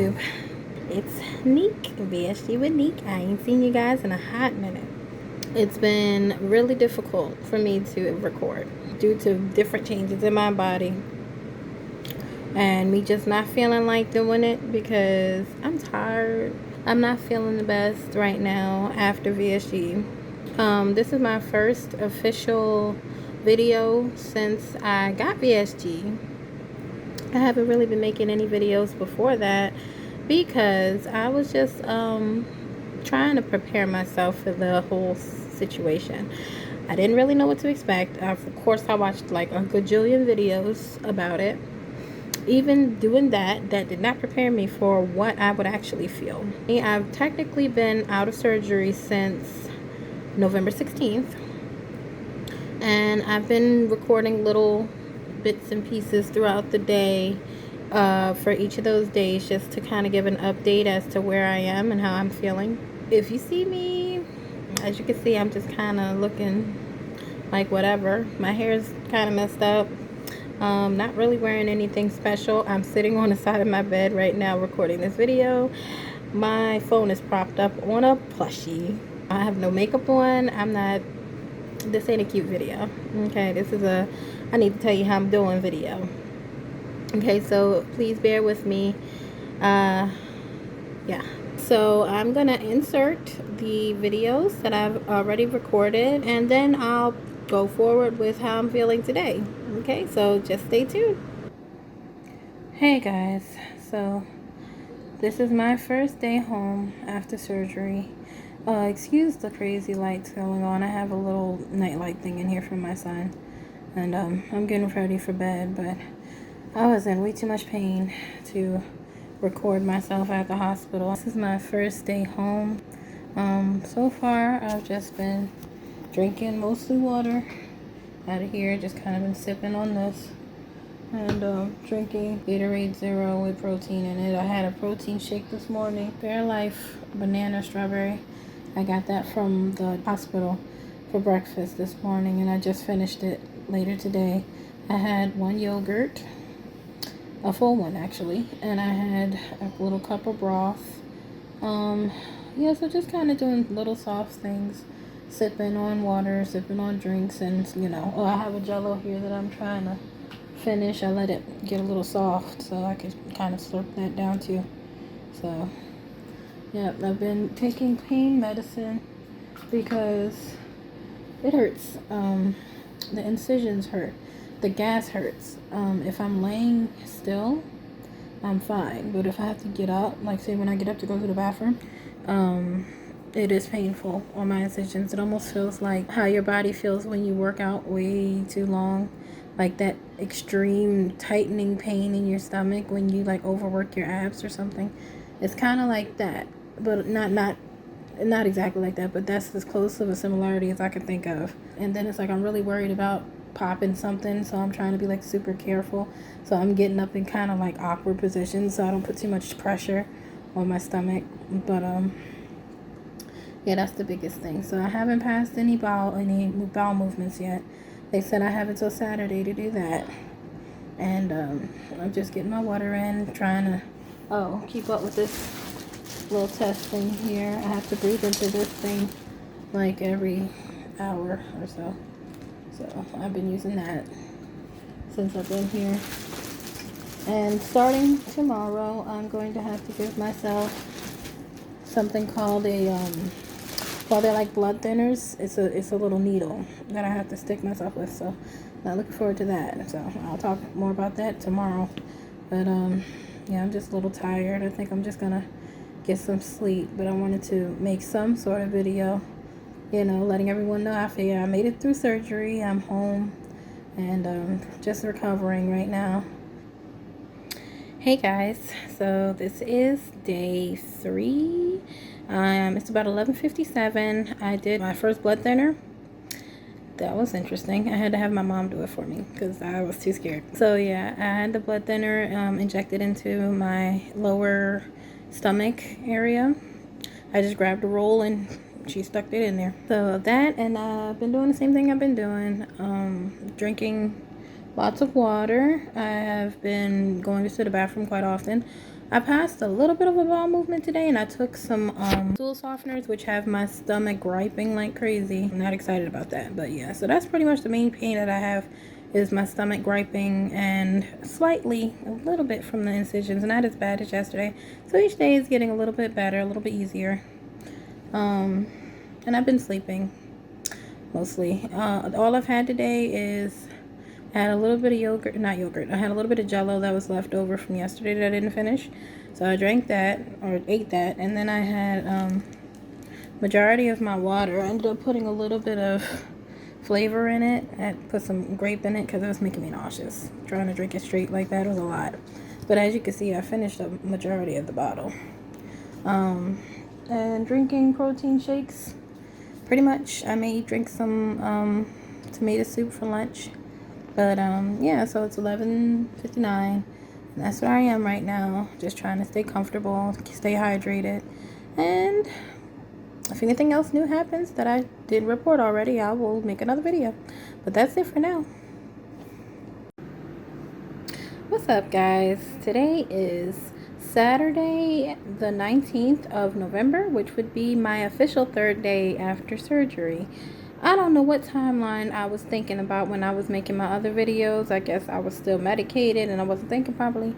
YouTube? It's Neek, VSG with Neek. I ain't seen you guys in a hot minute. It's been really difficult for me to record due to different changes in my body and me just not feeling like doing it because I'm tired. I'm not feeling the best right now after VSG. This is my first official video since I got VSG. I haven't really been making any videos before that because I was just trying to prepare myself for the whole situation. I didn't really know what to expect. Of course, I watched like a gajillion videos about it. Even doing that did not prepare me for what I would actually feel. I've technically been out of surgery since November 16th, and I've been recording little bits and pieces throughout the day for each of those days, just to kind of give an update as to where I am and how I'm feeling. If you see me, as you can see, I'm just kind of looking like whatever. My hair's kind of messed up. Not really wearing anything special. I'm sitting on the side of my bed right now recording this video. My phone is propped up on a plushie. I have no makeup on. This ain't a cute video. Okay, this is a I need to tell you how I'm doing video. Okay, so please bear with me. Yeah. So I'm gonna insert the videos that I've already recorded, and then I'll go forward with how I'm feeling today. Okay, so just stay tuned. Hey guys, so this is my first day home after surgery. Excuse the crazy lights going on. I have a little nightlight thing in here for my son, and I'm getting ready for bed, but I was in way too much pain to record myself at the hospital. This is my first day home. So far I've just been drinking mostly water out of here, just kind of been sipping on this, and drinking Gatorade Zero with protein in it. I had a protein shake this morning, Fairlife banana strawberry. I got that from the hospital for breakfast this morning, and I just finished it later today. I had one yogurt, a full one actually, and I had a little cup of broth. Yeah, so just kind of doing little soft things, sipping on water, sipping on drinks, and I have a Jello here that I'm trying to finish. I let it get a little soft so I could kind of slurp that down too. So yeah, I've been taking pain medicine because it hurts. The incisions hurt. The gas hurts. If I'm laying still, I'm fine. But if I have to get up, like say when I get up to go to the bathroom, it is painful on my incisions. It almost feels like how your body feels when you work out way too long. Like that extreme tightening pain in your stomach when you like overwork your abs or something. It's kind of like that, but not exactly like that, but that's as close of a similarity as I can think of. And then it's like I'm really worried about popping something, so I'm trying to be like super careful. So I'm getting up in kind of like awkward positions so I don't put too much pressure on my stomach. But yeah, that's the biggest thing. So I haven't passed any bowel movements yet. They said I have until Saturday to do that. And I'm just getting my water in, trying to keep up with this little test thing here. I have to breathe into this thing like every hour or so. So I've been using that since I've been here. And starting tomorrow, I'm going to have to give myself something called they're like blood thinners. It's a little needle that I have to stick myself with. So I'm looking forward to that. So I'll talk more about that tomorrow. But yeah, I'm just a little tired. I think I'm just gonna get some sleep. But I wanted to make some sort of video, letting everyone know I made it through surgery. I'm home and just recovering right now. Hey guys, so this is day 3. It's about 11:57. I did my first blood thinner. That was interesting. I had to have my mom do it for me because I was too scared. So yeah, I had the blood thinner injected into my lower stomach area. I just grabbed a roll and she stuck it in there. So that, and I've been doing the same thing I've been doing, drinking lots of water. I have been going to the bathroom quite often. I passed a little bit of a bowel movement today, and I took some stool softeners, which have my stomach griping like crazy. I'm not excited about that, but yeah. So that's pretty much the main pain that I have, is my stomach griping, and slightly, a little bit from the incisions, not as bad as yesterday. So each day is getting a little bit better, a little bit easier. And I've been sleeping mostly. All I've had today is I had a little bit of yogurt, not yogurt, I had a little bit of Jello that was left over from yesterday that I didn't finish. So I drank that, or ate that, and then I had majority of my water. I ended up putting a little bit of flavor in it. I put some grape in it because it was making me nauseous. Trying to drink it straight like that was a lot. But as you can see, I finished the majority of the bottle. And drinking protein shakes, pretty much. I may drink some tomato soup for lunch. But yeah, so it's 11:59. That's where I am right now. Just trying to stay comfortable, stay hydrated. And if anything else new happens that I did report already, I will make another video. But that's it for now. What's up, guys? Today is Saturday, the 19th of November, which would be my official third day after surgery. I don't know what timeline I was thinking about when I was making my other videos. I guess I was still medicated and I wasn't thinking properly.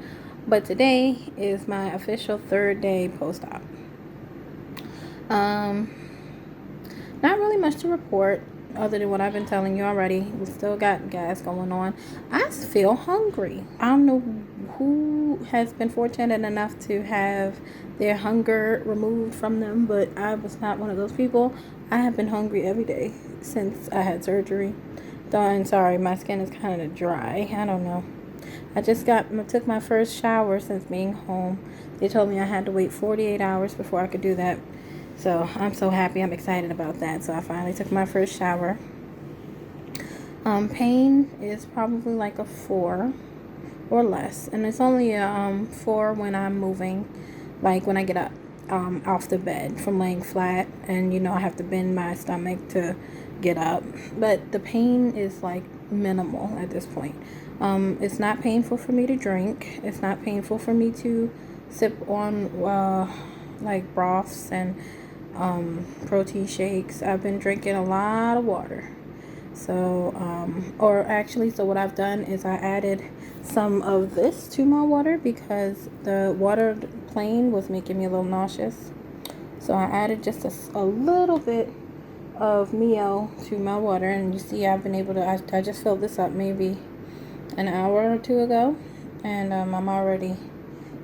But today is my official third day post-op. Not really much to report other than what I've been telling you already. We still got gas going on. I feel hungry. I don't know who has been fortunate enough to have their hunger removed from them, but I was not one of those people. I have been hungry every day since I had surgery. Though I'm sorry, my skin is kind of dry. I don't know. I took my first shower since being home. They told me I had to wait 48 hours before I could do that. So I'm so happy. I'm excited about that. So I finally took my first shower. Pain is probably like a 4 or less, and it's only a 4 when I'm moving, like when I get up off the bed from laying flat, and I have to bend my stomach to get up. But the pain is like minimal at this point. It's not painful for me to drink. It's not painful for me to sip on like broths and protein shakes. I've been drinking a lot of water. So so what I've done is I added some of this to my water because the water plain was making me a little nauseous. So I added just a little bit of Mio to my water, and you see I've been able to, I just filled this up maybe an hour or two ago, and I'm already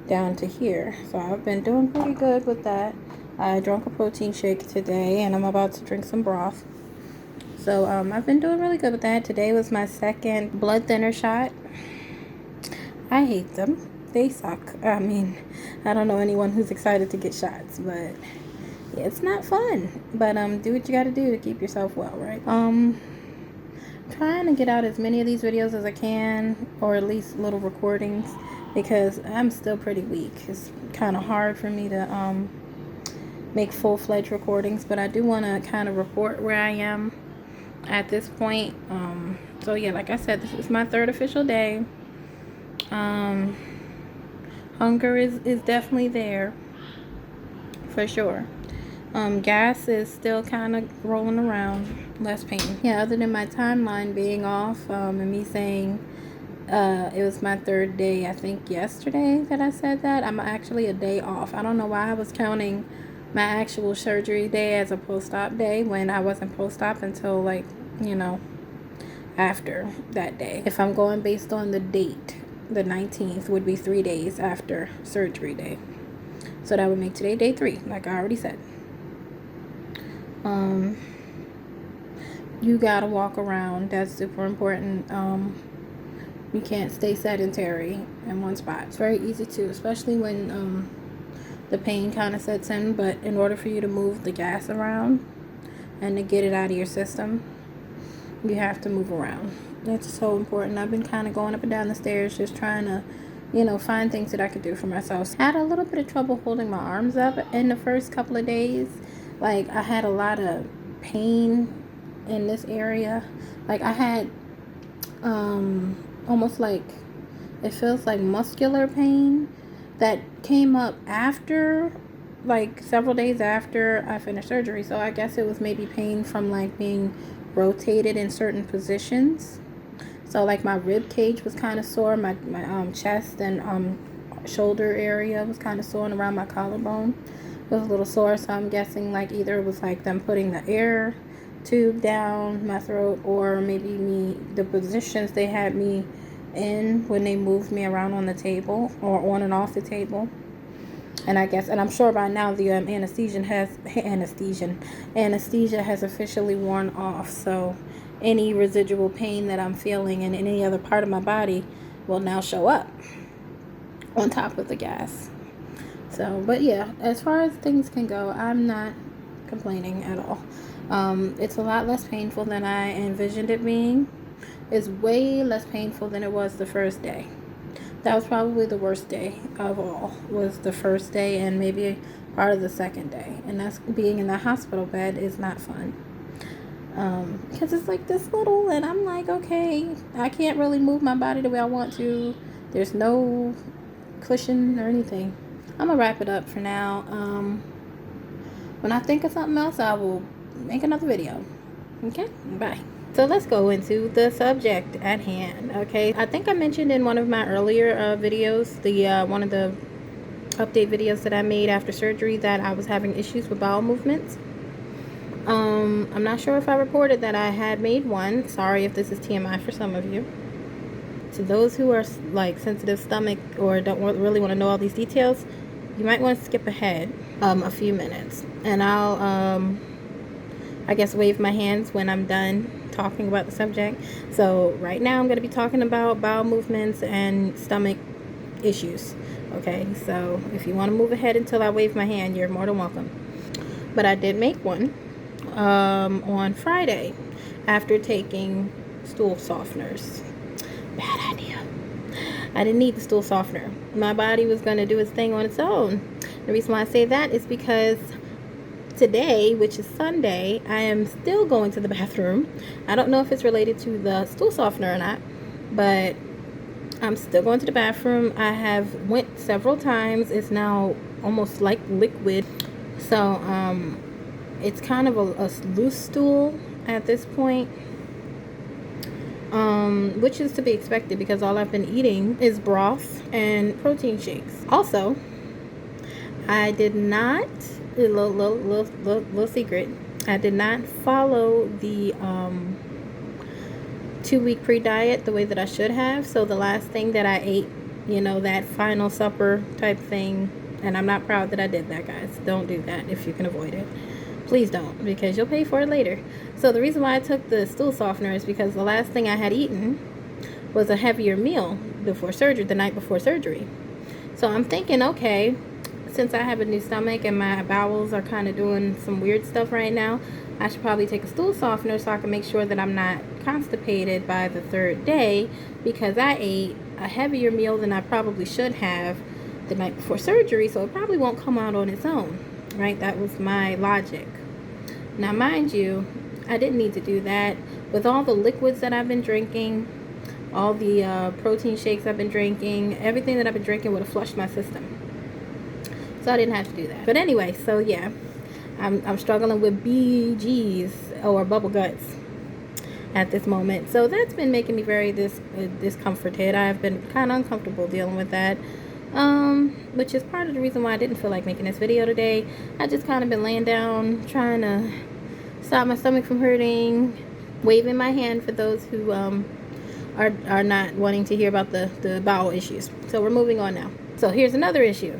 down to here. So I've been doing pretty good with that. I drank a protein shake today, and I'm about to drink some broth. So I've been doing really good with that. Today was my second blood thinner shot. I hate them. They suck. I mean, I don't know anyone who's excited to get shots, but yeah, it's not fun. But do what you gotta do to keep yourself well, right? Trying to get out as many of these videos as I can, or at least little recordings, because I'm still pretty weak. It's kind of hard for me to make full-fledged recordings, but I do want to kind of report where I am at this point. So yeah, like I said, this is my third official day. Hunger is definitely there for sure. Gas is still kind of rolling around, less pain. Yeah, other than my timeline being off, and me saying it was my third day, I think yesterday that I said that. I'm actually a day off. I don't know why I was counting my actual surgery day as a post-op day when I wasn't post-op until after that day. If I'm going based on the date, the 19th would be 3 days after surgery day. So that would make today day 3, like I already said. You gotta walk around. That's super important. You can't stay sedentary in one spot. It's very easy to, especially when the pain kind of sets in. But in order for you to move the gas around and to get it out of your system, you have to move around. It's so important. I've been kind of going up and down the stairs just trying to find things that I could do for myself. Had a little bit of trouble holding my arms up in the first couple of days. Like, I had a lot of pain in this area. Like, I had almost like, it feels like muscular pain, that came up after, like several days after I finished surgery. So I guess it was maybe pain from like being rotated in certain positions. So like my rib cage was kind of sore, my chest and shoulder area was kind of sore, and around my collarbone was a little sore. So I'm guessing like either it was like them putting the air tube down my throat, or maybe the positions they had me in when they moved me around on the table or on and off the table. And I'm sure by now the anesthesia has officially worn off. So any residual pain that I'm feeling in any other part of my body will now show up on top of the gas. So, but yeah, as far as things can go, I'm not complaining at all. It's a lot less painful than I envisioned it being. It's way less painful than it was the first day. That was probably the worst day of all, was the first day and maybe part of the second day. And that's being in the hospital bed is not fun. Because it's like this little, and I'm like, okay, I can't really move my body the way I want to. There's no cushion or anything. I'm going to wrap it up for now. When I think of something else, I will make another video. Okay? Bye. So let's go into the subject at hand. Okay, I think I mentioned in one of my earlier videos, one of the update videos that I made after surgery, that I was having issues with bowel movements. I'm not sure if I reported that I had made one. Sorry if this is TMI for some of you. To those who are like sensitive stomach or don't really want to know all these details, you might want to skip ahead a few minutes, and I'll I guess wave my hands when I'm done talking about the subject. So right now I'm going to be talking about bowel movements and stomach issues. Okay, so if you want to move ahead until I wave my hand, you're more than welcome. But I did make one on Friday after taking stool softeners. Bad idea. I didn't need the stool softener. My body was going to do its thing on its own. The reason why I say that is because today, which is Sunday, I am still going to the bathroom. I don't know if it's related to the stool softener or not, but I'm still going to the bathroom. I have went several times. It's now almost like liquid. So it's kind of a loose stool at this point, which is to be expected because all I've been eating is broth and protein shakes. Also, I did not, little secret, I did not follow the 2-week pre-diet the way that I should have. So the last thing that I ate, that final supper type thing, and I'm not proud that I did that, guys. Don't do that if you can avoid it. Please don't, because you'll pay for it later. So the reason why I took the stool softener is because the last thing I had eaten was a heavier meal before surgery, the night before surgery. So I'm thinking, okay, since I have a new stomach and my bowels are kind of doing some weird stuff right now, I should probably take a stool softener so I can make sure that I'm not constipated by the third day, because I ate a heavier meal than I probably should have the night before surgery, so it probably won't come out on its own, right? That was my logic. Now, mind you, I didn't need to do that. With all the liquids that I've been drinking, all the protein shakes I've been drinking, everything that I've been drinking would have flushed my system. So I didn't have to do that. But anyway, so yeah, I'm struggling with BGs or bubble guts at this moment. So that's been making me very discomforted. I've been kind of uncomfortable dealing with that, which is part of the reason why I didn't feel like making this video today. I just kind of been laying down, trying to stop my stomach from hurting, waving my hand for those who are not wanting to hear about the bowel issues. So we're moving on now. So here's another issue.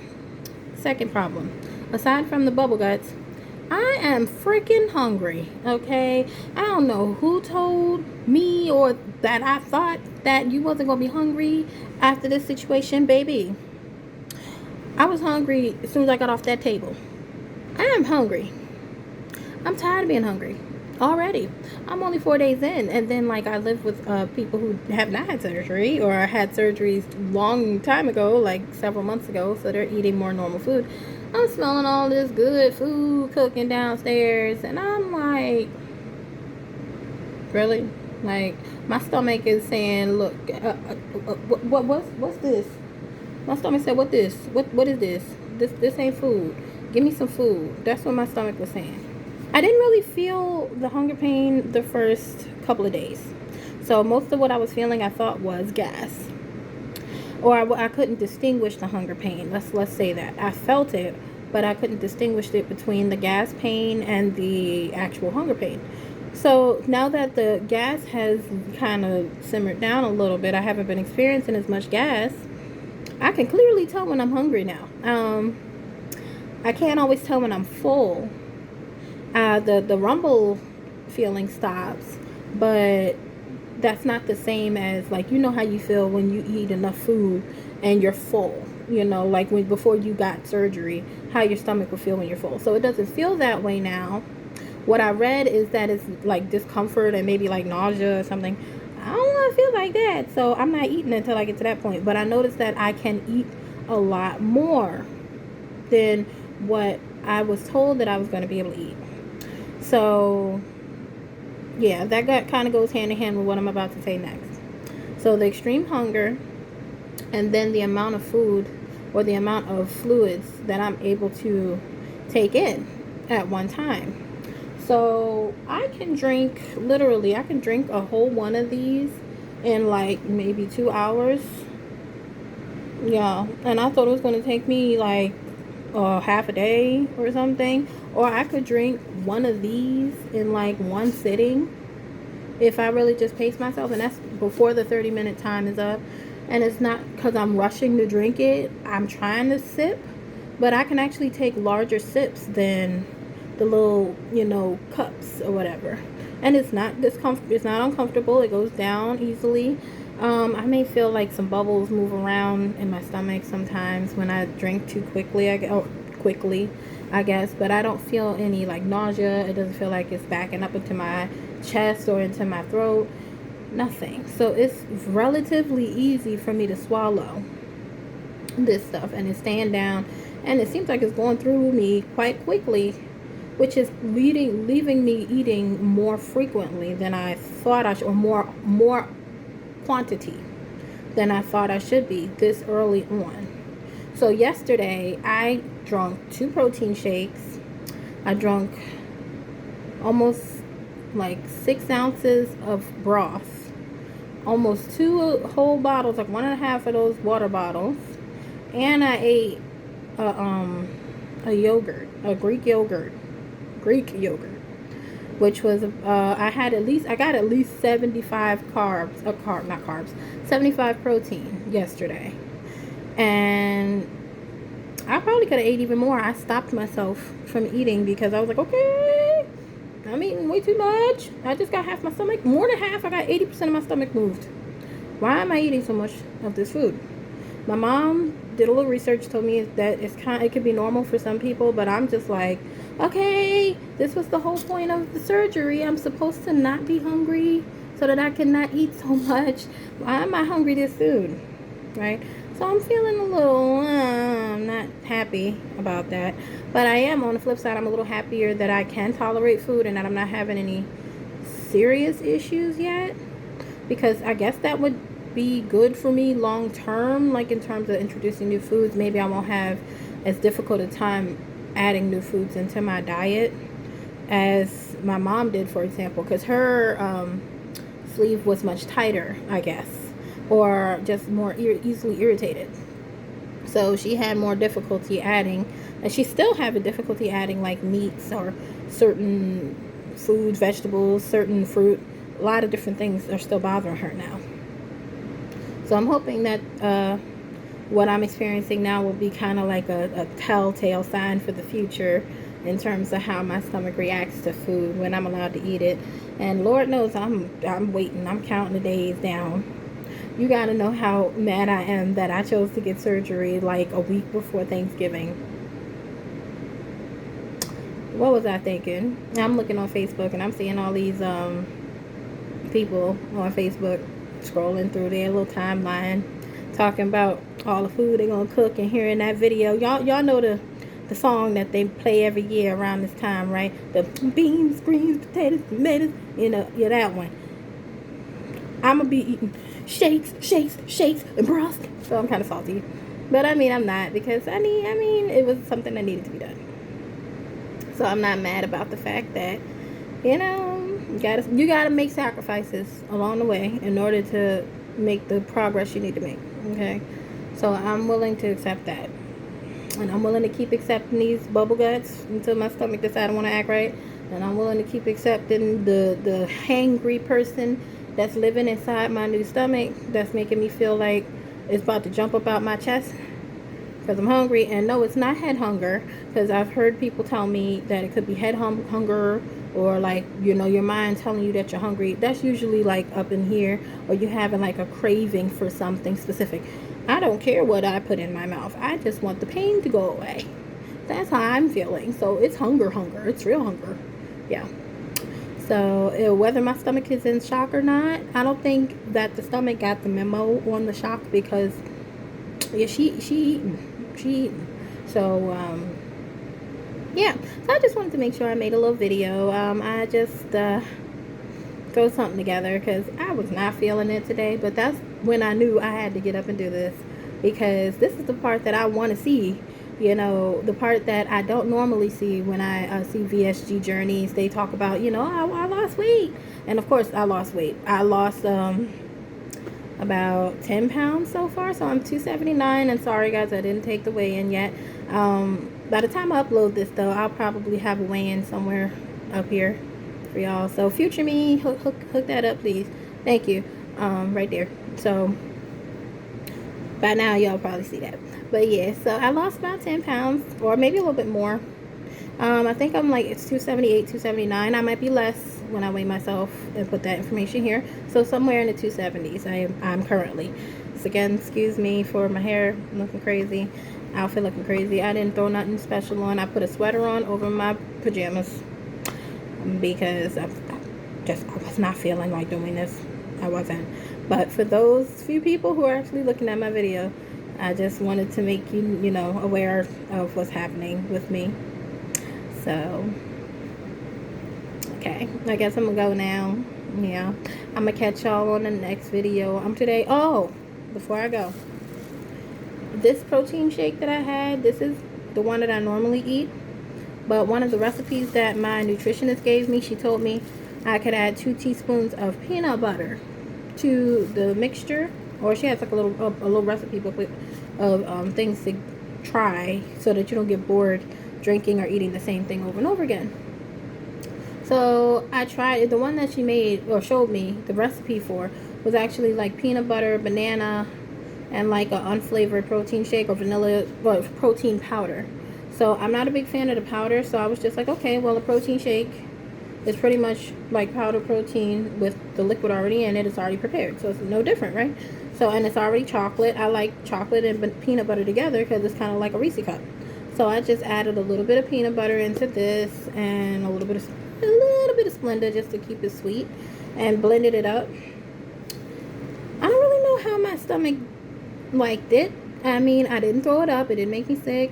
Second problem. Aside from the bubble guts, I am freaking hungry, okay? I don't know who told me or that I thought that you wasn't going to be hungry after this situation, baby. I was hungry as soon as I got off that table. I am hungry. I'm tired of being hungry already. I'm only 4 days in, and then like I live with people who have not had surgery or had surgeries long time ago, like several months ago, so they're eating more normal food. I'm smelling all this good food cooking downstairs, and I'm like, really? Like, my stomach is saying, look, what's this? My stomach said, what this? What is this? This ain't food. Give me some food. That's what my stomach was saying. I didn't really feel the hunger pain the first couple of days. So most of what I was feeling I thought was gas. Or I couldn't distinguish the hunger pain. Let's say that. I felt it, but I couldn't distinguish it between the gas pain and the actual hunger pain. So now that the gas has kind of simmered down a little bit, I haven't been experiencing as much gas. I can clearly tell when I'm hungry now. I can't always tell when I'm full. The rumble feeling stops, but that's not the same as, like, you know how you feel when you eat enough food and you're full, you know, like when before you got surgery, how your stomach will feel when you're full. So it doesn't feel that way now. What I read is that it's like discomfort and maybe like nausea or something. I don't want to feel like that, so I'm not eating until I get to that point. But I noticed that I can eat a lot more than what I was told that I was going to be able to eat. So yeah, that kind of goes hand in hand with what I'm about to say next. So the extreme hunger, and then the amount of food or the amount of fluids that I'm able to take in at one time. So I can drink a whole one of these in like maybe 2 hours. Yeah, and I thought it was going to take me like half a day or something. Or I could drink one of these in like one sitting if I really just pace myself, and that's before the 30-minute time is up. And it's not because I'm rushing to drink it. I'm trying to sip, but I can actually take larger sips than the little, cups or whatever. And it's not uncomfortable. It goes down easily. I may feel like some bubbles move around in my stomach sometimes when I drink too quickly, I guess, but I don't feel any like nausea. It doesn't feel like it's backing up into my chest or into my throat. Nothing. So it's relatively easy for me to swallow this stuff, and it's staying down, and it seems like it's going through me quite quickly, which is leaving me eating more frequently than I thought I should, or more quantity than I thought I should be this early on. So yesterday I drank 2 protein shakes. I drank almost like 6 ounces of broth, almost 2 whole bottles, like 1.5 of those water bottles, and I ate a yogurt, a Greek yogurt, which was I got at least 75 carbs, 75 protein yesterday, and I probably could have ate even more. I stopped myself from eating because I was like, okay, I'm eating way too much. I just got half my stomach, more than half. I got 80% of my stomach moved. Why am I eating so much of this food? My mom did a little research, told me that it could be normal for some people, but I'm just like, okay, this was the whole point of the surgery. I'm supposed to not be hungry so that I can not eat so much. Why am I hungry this soon? Right? So I'm feeling a little not happy about that. But I am, on the flip side, I'm a little happier that I can tolerate food and that I'm not having any serious issues yet. Because I guess that would be good for me long term, like in terms of introducing new foods. Maybe I won't have as difficult a time adding new foods into my diet as my mom did, for example, because her sleeve was much tighter, I guess, or just more easily irritated. So she had more difficulty adding, and she's still having difficulty adding like meats or certain food, vegetables, certain fruit. A lot of different things are still bothering her now. So I'm hoping that what I'm experiencing now will be kind of like a telltale sign for the future in terms of how my stomach reacts to food when I'm allowed to eat it. And Lord knows I'm waiting. I'm counting the days down. You got to know how mad I am that I chose to get surgery like a week before Thanksgiving. What was I thinking? I'm looking on Facebook and I'm seeing all these people on Facebook scrolling through their little timeline talking about all the food they're gonna cook, and hearing that video. Y'all know the song that they play every year around this time, right? The beans, greens, potatoes, tomatoes, that one. I'm gonna be eating shakes and broth, so I'm kind of salty. But I mean, I'm not, because I mean, it was something that needed to be done. So I'm not mad about the fact that, you gotta make sacrifices along the way in order to make the progress you need to make. Okay, so I'm willing to accept that, and I'm willing to keep accepting these bubble guts until my stomach decides I don't want to act right, and I'm willing to keep accepting the hangry person that's living inside my new stomach, that's making me feel like it's about to jump up out my chest because I'm hungry. And no, it's not head hunger, because I've heard people tell me that it could be head hunger, or like, your mind telling you that you're hungry. That's usually like up in here, or you having like a craving for something specific. I don't care what I put in my mouth. I just want the pain to go away. That's how I'm feeling. So it's hunger. It's real hunger. Yeah. So whether my stomach is in shock or not, I don't think that the stomach got the memo on the shock, because yeah, she eating. So yeah. So I just wanted to make sure I made a little video. I just throw something together, because I was not feeling it today. But that's when I knew I had to get up and do this, because this is the part that I want to see. The part that I don't normally see when I see VSG journeys. They talk about, I lost weight. And of course I lost weight. I lost about 10 pounds so far. So I'm 279. And sorry guys, I didn't take the weigh-in yet. By the time I upload this though, I'll probably have a weigh-in somewhere up here for y'all. So future me, hook that up please. Thank you. Right there. So by now y'all probably see that. But yeah, so I lost about 10 pounds, or maybe a little bit more. I think I'm like, it's 278, 279. I might be less when I weigh myself and put that information here. So somewhere in the 270s I'm currently. So again, excuse me for my hair looking crazy, outfit looking crazy. I didn't throw nothing special on. I put a sweater on over my pajamas, because I was not feeling like doing this. I wasn't. But for those few people who are actually looking at my video, I just wanted to make you, aware of what's happening with me. So, okay, I guess I'm gonna go now. Yeah, I'm gonna catch y'all on the next video. Before I go, this protein shake that I had, this is the one that I normally eat. But one of the recipes that my nutritionist gave me, she told me I could add 2 teaspoons of peanut butter to the mixture. Or she has like a little recipe booklet of things to try, so that you don't get bored drinking or eating the same thing over and over again. So I tried the one that she made, or showed me the recipe for, was actually like peanut butter, banana, and like an unflavored protein shake, or vanilla, or protein powder. So I'm not a big fan of the powder, so I was just like, okay, well, a protein shake is pretty much like powder protein with the liquid already in it. It's already prepared, so it's no different, right? So, and it's already chocolate. I like chocolate and peanut butter together because it's kind of like a Reese cup. So I just added a little bit of peanut butter into this, and a little bit of Splenda just to keep it sweet, and blended it up. I don't really know how my stomach liked it. I mean, I didn't throw it up. It didn't make me sick.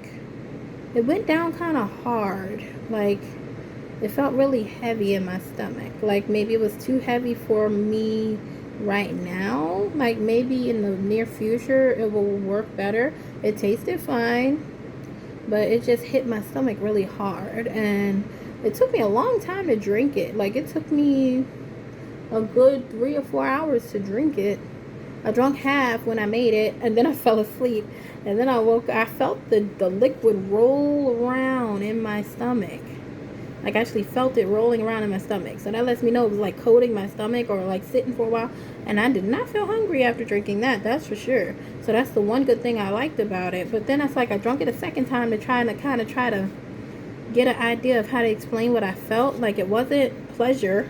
It went down kind of hard. Like, it felt really heavy in my stomach. Like, maybe it was too heavy for me right now. Like, maybe in the near future it will work better. It tasted fine, but it just hit my stomach really hard, and it took me a long time to drink it. Like, it took me a good 3 or 4 hours to drink it. I drank half when I made it, and then I fell asleep, and then I felt the liquid roll around in my stomach. Like, I actually felt it rolling around in my stomach. So that lets me know it was like coating my stomach, or like sitting for a while. And I did not feel hungry after drinking that. That's for sure. So that's the one good thing I liked about it. But then it's like I drank it a second time to try to get an idea of how to explain what I felt. Like, it wasn't pleasure.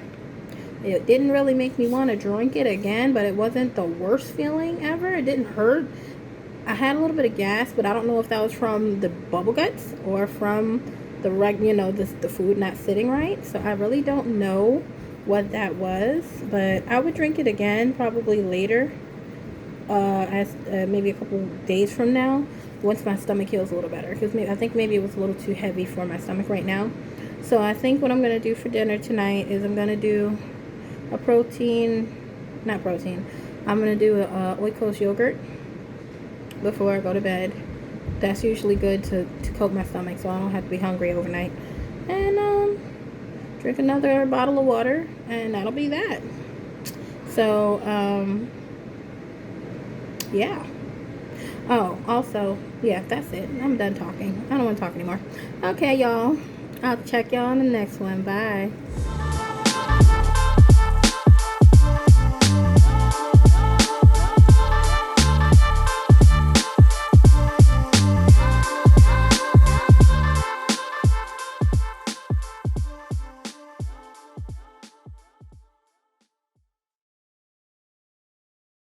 It didn't really make me want to drink it again, but it wasn't the worst feeling ever. It didn't hurt. I had a little bit of gas, but I don't know if that was from the bubble guts or from the food not sitting right. So I really don't know what that was, but I would drink it again probably later, as maybe a couple days from now, once my stomach heals a little better, because I think maybe it was a little too heavy for my stomach right now. So I think what I'm going to do for dinner tonight is I'm going to do I'm going to do a Oikos yogurt before I go to bed. That's usually good to coat my stomach so I don't have to be hungry overnight. And drink another bottle of water, and that'll be that. So yeah. Oh, also, yeah, that's it. I'm done talking. I don't want to talk anymore. Okay, y'all. I'll check y'all on the next one. Bye.